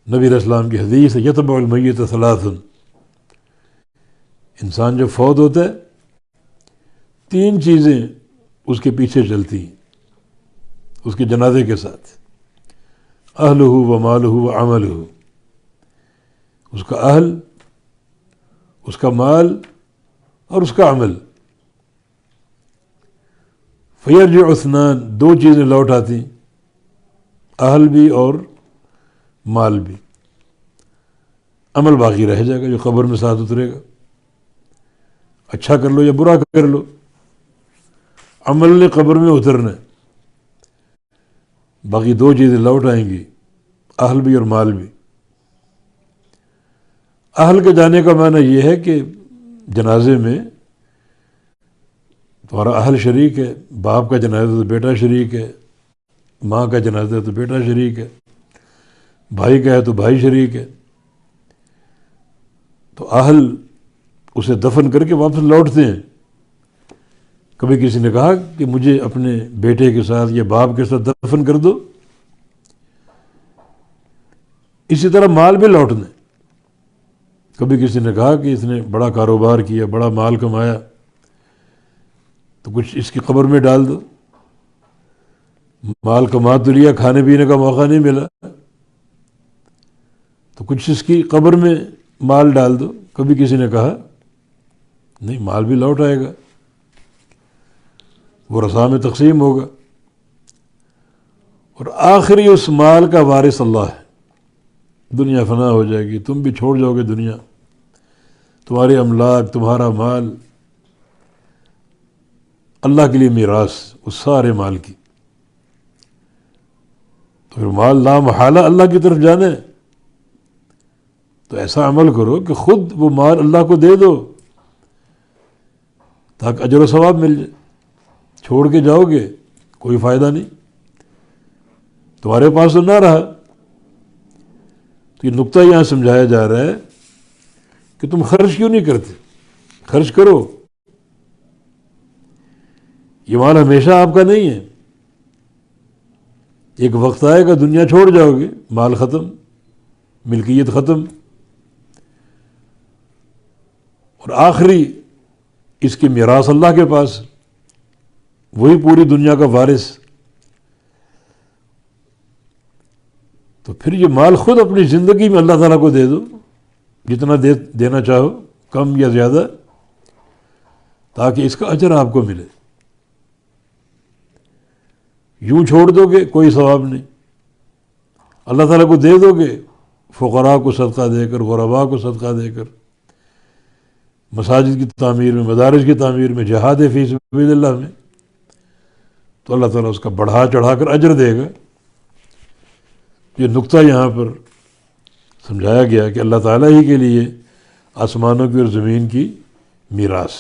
نبی علیہ السلام کی حدیث ہے یتبع المیت ثلاث، انسان جب فوت ہوتا ہے 3 چیزیں اس کے پیچھے چلتی ہیں اس کے جنازے کے ساتھ، اہلہ و مالہ و عملہ، اس کا اہل، اس کا مال اور اس کا عمل۔ فیرجع اثنان، 2 چیزیں لوٹ آتی ہیں، اہل بھی اور مال بھی۔ عمل باقی رہ جائے گا جو قبر میں ساتھ اترے گا، اچھا کر لو یا برا کر لو، عمل نے قبر میں اترنا ہے۔ باقی 2 چیزیں لوٹ آئیں گی، اہل بھی اور مال بھی۔ اہل کے جانے کا معنی یہ ہے کہ جنازے میں تمہارا اہل شریک ہے، باپ کا جنازہ تو بیٹا شریک ہے، ماں کا جنازہ تو بیٹا شریک ہے، بھائی کا ہے تو بھائی شریک ہے۔ تو اہل اسے دفن کر کے واپس لوٹتے ہیں۔ کبھی کسی نے کہا کہ مجھے اپنے بیٹے کے ساتھ یا باپ کے ساتھ دفن کر دو، اسی طرح مال بھی لوٹنا ہے۔ کبھی کسی نے کہا کہ اس نے بڑا کاروبار کیا، بڑا مال کمایا، تو کچھ اس کی قبر میں ڈال دو۔ مال کما تو لیا، کھانے پینے کا موقع نہیں ملا، تو کچھ اس کی قبر میں مال ڈال دو۔ کبھی کسی نے کہا نہیں، مال بھی لوٹ آئے گا، وہ رسا میں تقسیم ہوگا، اور آخری اس مال کا وارث اللہ ہے۔ دنیا فنا ہو جائے گی، تم بھی چھوڑ جاؤ گے دنیا، تمہارے املاک، تمہارا مال اللہ کے لیے میراث اس سارے مال کی۔ تو پھر مال لا محالہ اللہ کی طرف جانا ہے، تو ایسا عمل کرو کہ خود وہ مال اللہ کو دے دو تاکہ اجر و ثواب مل جائے۔ چھوڑ کے جاؤ گے کوئی فائدہ نہیں، تمہارے پاس تو نہ رہا۔ تو یہ نقطہ یہاں سمجھایا جا رہا ہے کہ تم خرچ کیوں نہیں کرتے؟ خرچ کرو، یہ مال ہمیشہ آپ کا نہیں ہے، ایک وقت آئے گا دنیا چھوڑ جاؤ گے، مال ختم، ملکیت ختم، اور آخری اس کی میراث اللہ کے پاس، وہی پوری دنیا کا وارث۔ تو پھر یہ مال خود اپنی زندگی میں اللہ تعالیٰ کو دے دو، جتنا دینا چاہو، کم یا زیادہ، تاکہ اس کا اجر آپ کو ملے۔ یوں چھوڑ دو گے کوئی ثواب نہیں، اللہ تعالیٰ کو دے دو گے، فقراء کو صدقہ دے کر، غرباء کو صدقہ دے کر، مساجد کی تعمیر میں، مدارس کی تعمیر میں، جہاد فی سبیل اللہ میں، تو اللہ تعالیٰ اس کا بڑھا چڑھا کر اجر دے گا۔ یہ نقطہ یہاں پر سمجھایا گیا کہ اللہ تعالیٰ ہی کے لیے آسمانوں کی اور زمین کی میراث۔